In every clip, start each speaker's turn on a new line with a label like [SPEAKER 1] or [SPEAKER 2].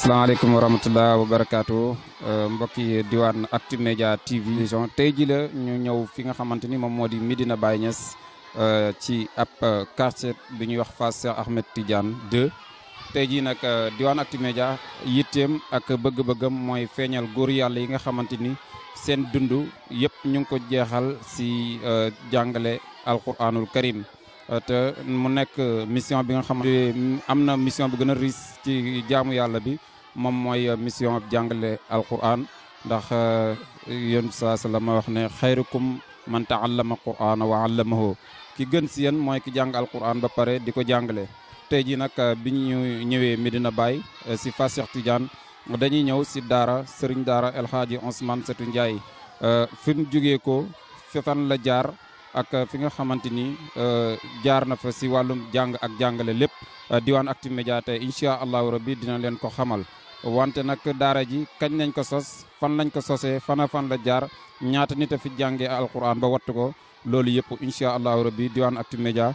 [SPEAKER 1] asalaamaaleykum wa rahmatulah wa barakaatu mbokki diwaan Actu-Media TV tey ji la ñu ñëw fi nga xamante ni moom moo di Medina Baye Niass ci ab quartier bi ñuy wax Fass Cheikh Ahmed Tidiane 2 tey jii nag diwaan Actu-Media yitteem ak bëgg-bëggam mooy feeñal góor yàlla yi nga xamante ni seen dund yëpp ñu ngi ko jeexal si jàngale alquranul karim te mu nekk mission bi nga xamante am na mission bu gën a riis ci jaamu yàlla bi moom mooy mission jàngale alquran ndax yéen saa salaam wax ne xayrukum man taallama qur'ana wa allamahu ki gën si yéen mooy ki jàng alquran ba pare di ko jàngale. tey jii nag bi ñu ñëwee Medina Baye si Fass Cheikh Tidiane dañuy ñëw si daara Serigne Daara El Hadji Ousmane Setou Ndiaye fi mu jógee ko fan la jaar. ak fi nga xamante ni jaar na fa si wàllum jàng ak jàngale lépp diwaan Actu-Media tey incha allahu rabbi dina leen ko xamal wante nag daara ji kañ lañ ko sos fan lañ ko sosee fan la jaar ñaata nit a fi jàngee alquran ba wattu ko loolu yëpp incha allahu rabbi diwaan Actu-Media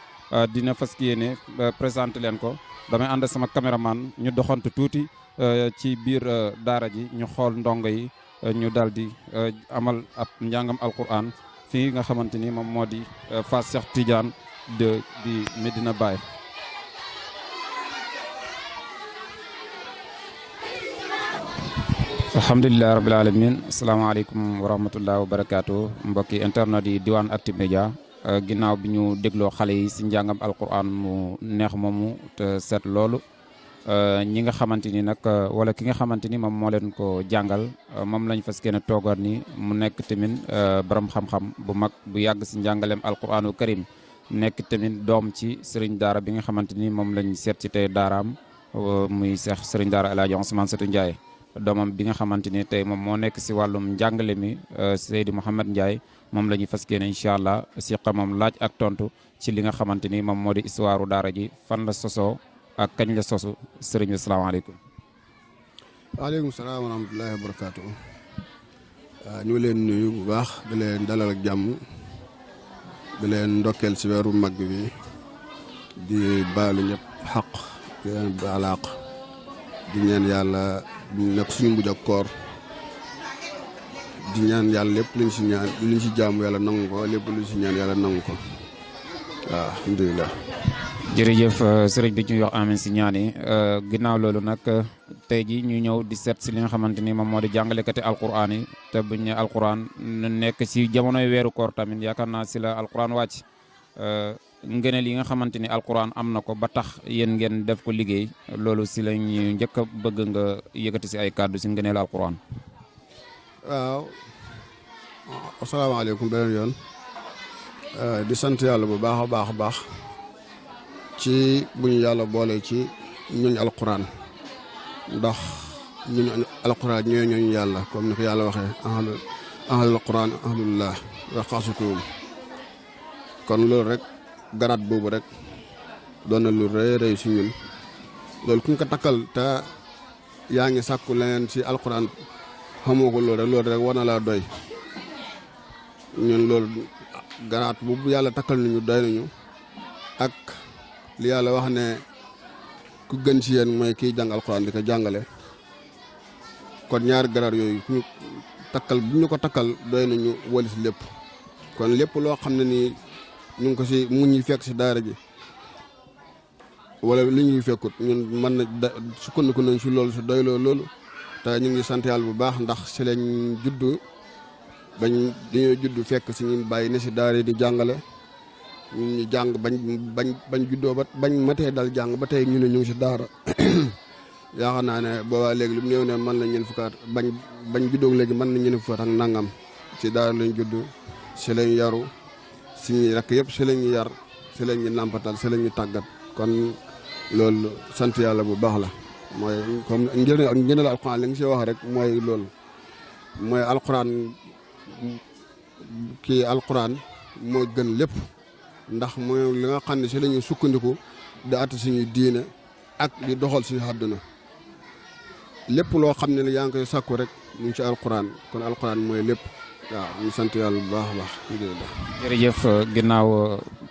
[SPEAKER 1] dina fas yéene présenté leen ko damay ànd sama caméraman ñu doxantu tuuti ci biir daara ji ñu xool ndongo yi ñu daal di amal ab njàngam alquran fii nga xamante ni moom moo di Fass Cheikh Tidiane de di Medina Baye. alhamdulilah rabbil alamin asalaamaaleykum wa rahmatullah wa barakaatu mbokki internet yi diwaan Actu-Media ginnaaw bi ñu dégloo xale yi si njàngam alquran mu neex moomu te seet loolu ñi nga xamante ni nag wala ki nga xamante ni moom moo leen ko jàngal moom lañ fas yéene toogoon ni mu nekk tamit borom xam-xam bu mag bu yàgg si njàngaleem alquranu karim nekk tamit doom ci sëriñ daara bi nga xamante ni moom lañ seet ci tey daaraam muy Cheikh sëriñ daara El Hadji Ousmane Setou Ndiaye doomam bi nga xamante ni tey moom moo nekk si wàllum njàngale mi Seydi Mouhamed Ndiaye moom la ñuy fas yéene incha allah siqa moom laaj ak tontu ci li nga xamante ni moom moo di histoire daara ji fan la sosoo ak kañ la sosu sëriñ bi salaamaaleykum.
[SPEAKER 2] waaleykum salaam wa rahmatullahi wa barakaatu. ñu ngi leen nuyu bu baax di leen dalal ak jàmm di leen ndokkeel si weeru mag bi di baalu ñëpp xaq di leen baalaaq di ñaan yàlla nekk suñu mujj ak koor di ñaan yàlla lépp luñ si ñaan luñ si jaamu yàlla nangu ko lépp luñ si ñaan yàlla nangu ko waaw alhamdulilah.
[SPEAKER 1] jërëjëf sëriñ bi ñuy wax amin si ñaan yi ginnaaw loolu nag tey ji ñu ñëw di seet si li nga xamante ni moom moo di jàngalekati alquran yi te buñ ne alquran nekk si jamonoy weeru koor tamit yaakaar naa si la alquran wàcc ngëneel yi nga xamante ni alquran am na ko ba tax yéen ngeen def ko liggéey loolu si la ñu njëkk a bëgg nga yëkkati si ay kàddu si ngëneel alquran.
[SPEAKER 2] waaw asalaamaaleykum beneen yoon di sant yàlla bu baax a baax a baax. ci bu ñu yàlla boole ci ñooñu alquran ndax ñooñu alquran ñooñu yàlla comme ni ko yàlla waxee ahlul quran ahlullah wa xaasatuhum kon loolu rek garaat boobu rek doon na lu rëy rëy si ñun loolu ku ñu ko takkal te yaa ngi sàkku leneen si alquran xamoo ko loolu rek war na laa doy ñun loolu garaat boobu yàlla takkal nañu doy nañu ak li yàlla wax ne ku gën ci yéen mooy kiy jàng alxuraan di ko jàngale kon ñaari garaar yooyu ku ñu takkal bu ñu ko takkal doy nañu walis lépp kon lépp loo xam ne nii ñu ngi ko si mu ñuy fekk si daara ji wala li ñuy fekkut ñun mën na sukkandiku nañ si loolu si doy loolu te ñu ngi sant yàlla bu baax ndax si lañ juddu dañoo juddu fekk si ñun bàyyi ne si daara di jàngale ñun ñu jàng bañ juddoo ba bañ matee dal jàng ba tey ñu ne ñu ngi si daara yaakaar naa ne boobaa léegi lu mu néew ne mën na ñeen fukkaat bañ juddoo léegi mën na ñeen fukkaat ak nangam si daara lañ judd si lañ yaru suñuy rakk yëpp si lañu yar si lañu nàmpatal si lañu tàggat kon loolu sant yàlla bu baax la mooy comme njëriñ alxuraan li nga si wax rek mooy loolu mooy alxuraan kii alxuraan mooy gën lépp ndax mooy li nga xam ne si la ñuy sukkandiku di àtt suñuy diine ak di doxal suñu àdduna lépp loo xam ne yaa ngi koy sàkku rek mu ngi ci alquran kon alquran mooy lépp waaw ñu sant yàlla bu baax a baax.
[SPEAKER 1] jërëjëf ginnaaw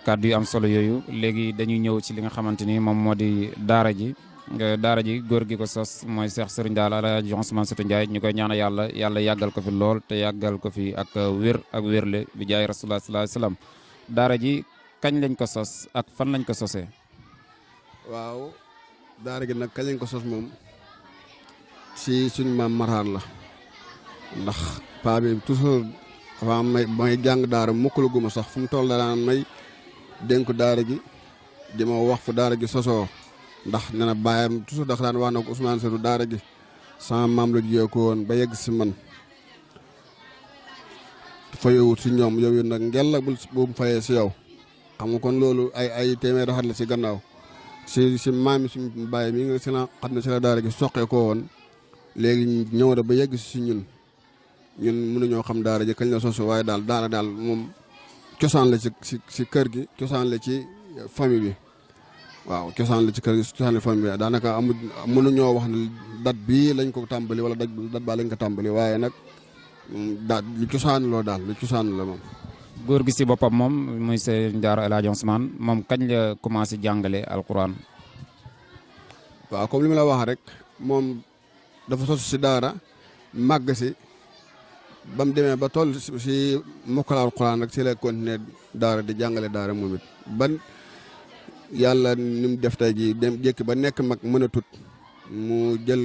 [SPEAKER 1] kàddu yu am solo yooyu léegi dañuy ñëw ci li nga xamante ni moom moo di daara ji daara ji góor gi ko sos mooy Cheikh Serigne Daara Alaaji Ousmane Sëtu Ndiaye ñu koy ñaanal yàlla yàggal ko fi lool te yàggal ko fi ak wér ak wérle bi jaay rasulullah sallallahu alayhi wasallam daara ji kañ lañ ko sos ak fan lañ ko sosee.
[SPEAKER 2] waaw daara gi nag kañ lañ ko sos moom si suñ maam maraan la ndax paa bi toujours avant may jàng daara mukkaluguma sax fu mu toll daan may dénk daara gi di ma wax fu daara gi sosoo ndax nee na bàyyam toujours dafa daan wax na ko Ousmane Sëtu daara gi sama maam la jiyee ko woon ba yegg si man fayewut si ñoom yow it nag ngel la bu mu fayee si yow xam nga kon loolu ay téeméer xat la si gannaaw si maam yi suñu bàyyi mi nga si la xam ne si la daara gi soqee ko woon léegi ñëw na ba yegg si ñun mënuñoo xam daara ji kañ la sosu waaye daara daal moom cosaan la si kër gi cosaan la ci famille bi waaw cosaan la ci kër gi cosaan la famille bi daanaka mënuñoo wax ne date bii lañ ko tàmbali wala date baa lañ ko tàmbali waaye nag lu cosaan loo daal lu cosaan la moom.
[SPEAKER 1] góor gi si boppam moom muy Serigne Daara Alaaji Ousmane moom kañ la commencé jàngale alquran.
[SPEAKER 2] waaw comme li ma la wax rek moom dafa sos si daara màgg si ba mu demee ba toll si mokkal alquran rek si la continuer daara di jàngale daara moom it ban yàlla ni mu def tey jii dem jékki ba nekk mag mën a tut mu jël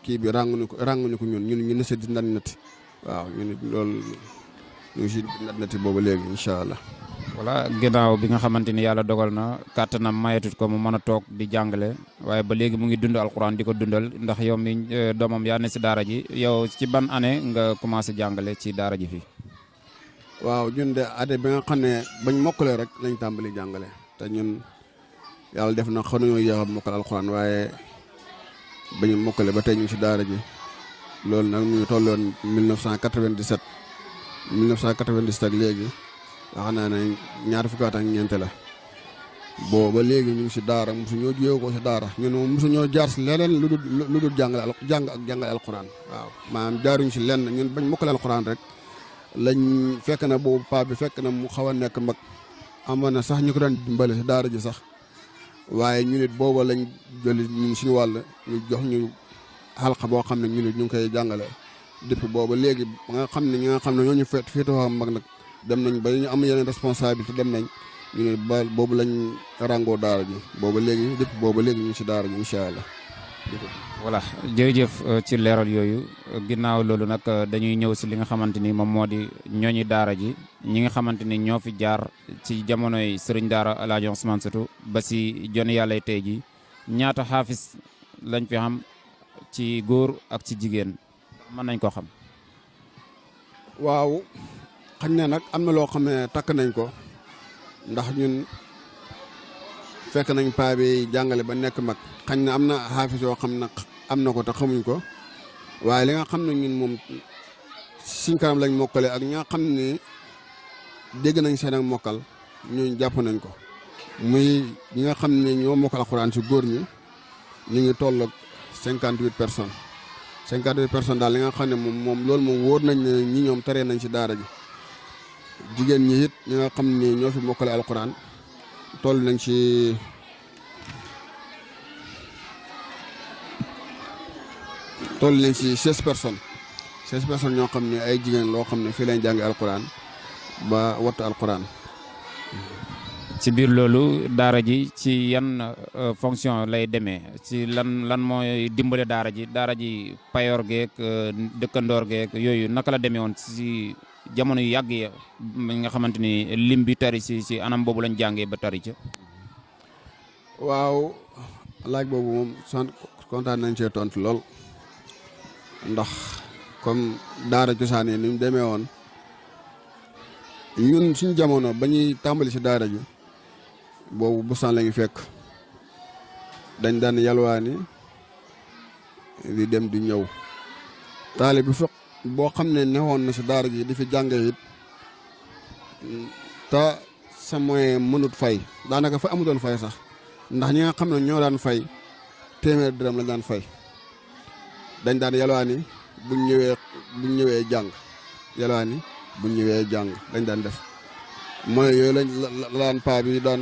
[SPEAKER 2] kii bi rànguñu ko ñun ñu ne si di nati waaw ñun loolu ñu ngi si nati boobu léegi incha allah.
[SPEAKER 1] voilà ginnaaw bi nga xamante ni yàlla dogal na kàttanam mayetut ko mu mën a toog di jàngale waaye ba léegi mu ngi dund alquran di ko dundal ndax yow mi doomam yaa ne si daara ji yow ci ban année nga commencé jàngale ci daara ji fii.
[SPEAKER 2] waaw ñun de année bi nga xam ne bañ mokkalee rek lañ tàmbali jàngale te ñun yàlla def na xaw nañoo yéex a mokkal alquran waaye bañu mokkale ba tey ñu si daara ji loolu nag mu ngi tolloon 1997 ak léegi. wax naa ne ñaar fukki at ak ñeent la booba léegi ñu ngi si daara mosu ñoo jiyee ko si daara ñun moom mosu ñoo jaar si leneen lu dul jàngale alquran waaw maanaam jaaruñ si lenn ñun bañ mokkale alquran rek lañ fekk na boobu paa bi fekk na mu xaw a nekk mag amoon na sax ñu ko daan dimbale si daara ji sax waaye ñu nit booba lañ jëli ñun suñu wàll ñu jox ñu xalqa boo xam ne ñu nit ñu ngi koy jàngale depuis booba léegi ba nga xam ne ñi nga xam ne ñoo ñu féetewoo mag nag dem nañ ba ñu am yeneen responsabilité dem nañ ñu ne ba boobu lañ ràngoo daara ji booba léegi depuis booba léegi ñu si daara ji incha allah.
[SPEAKER 1] voilà jërëjëf ci leeral yooyu ginnaaw loolu nag dañuy ñëw si li nga xamante ni moom moo di ñooñi daara ji ñi nga xamante ni ñoo fi jaar ci jamonoy Serigne Daara Alaaji Ousmane Sëtu ba si jon yàlla tey ji ñaata xaafis lañ fi xam ci góor ak ci jigéen mën nañ ko xam.
[SPEAKER 2] waaw. xañ na nag am na loo xam ne takk nañ ko ndax ñun fekk nañ paa bi jàngale ba nekk mag xañ na am na xaafis yoo xam ne am na ko te xamuñ ko waaye li nga xam ne ñun moom suñ kanam lañ mokkale ak ñi nga xam ne dégg nañ seen ak mokkal ñun jàpp nañ ko muy ñi nga xam ne ñoo mokkal alxuraan si góor ñi ñu ngi toll ak 58 personnes 58 personnes daal li nga xam ne moom loolu moom wóor nañ ne ñi ñoom taree nañ si daara ji jigéen ñi it ñi nga xam ne ñoo fi mokkale alquran toll nañ ci 16 personnes ñoo xam ne ay jigéen loo xam ne fii lañ jàngi alquran ba wattu alquran.
[SPEAKER 1] ci biir loolu daara ji ci yan fonction lay demee ci lan mooy dimbale daara ji payoor geek dëkkandoor geek yooyu naka la demee woon ci jamono yu yàgg ya nga xamante ni lim bi tari si anam boobu lañ jàngee ba tari ca.
[SPEAKER 2] waaw laaj boobu moom kontaan nañ cee tontu lool ndax comme daara cosaan yi ni mu demee woon ñun suñu jamono ba ñuy tàmbali si daara ji boobu bustaan la ñu fekk dañ daan yalwaani di dem di ñëw taali bi fekk boo xam ne newoon na si daara ji di fi jànge it te sa moyen mënut fay daanaka fa amu doon fay sax ndax ñi nga xam ne ñoo daan fay téeméer dërëm lañ daan fay dañ daan yalwaani buñ ñëwee jàng yalwaani buñ ñëwee jàng dañ daan def mooy yooyu lañ la daan paa bi daan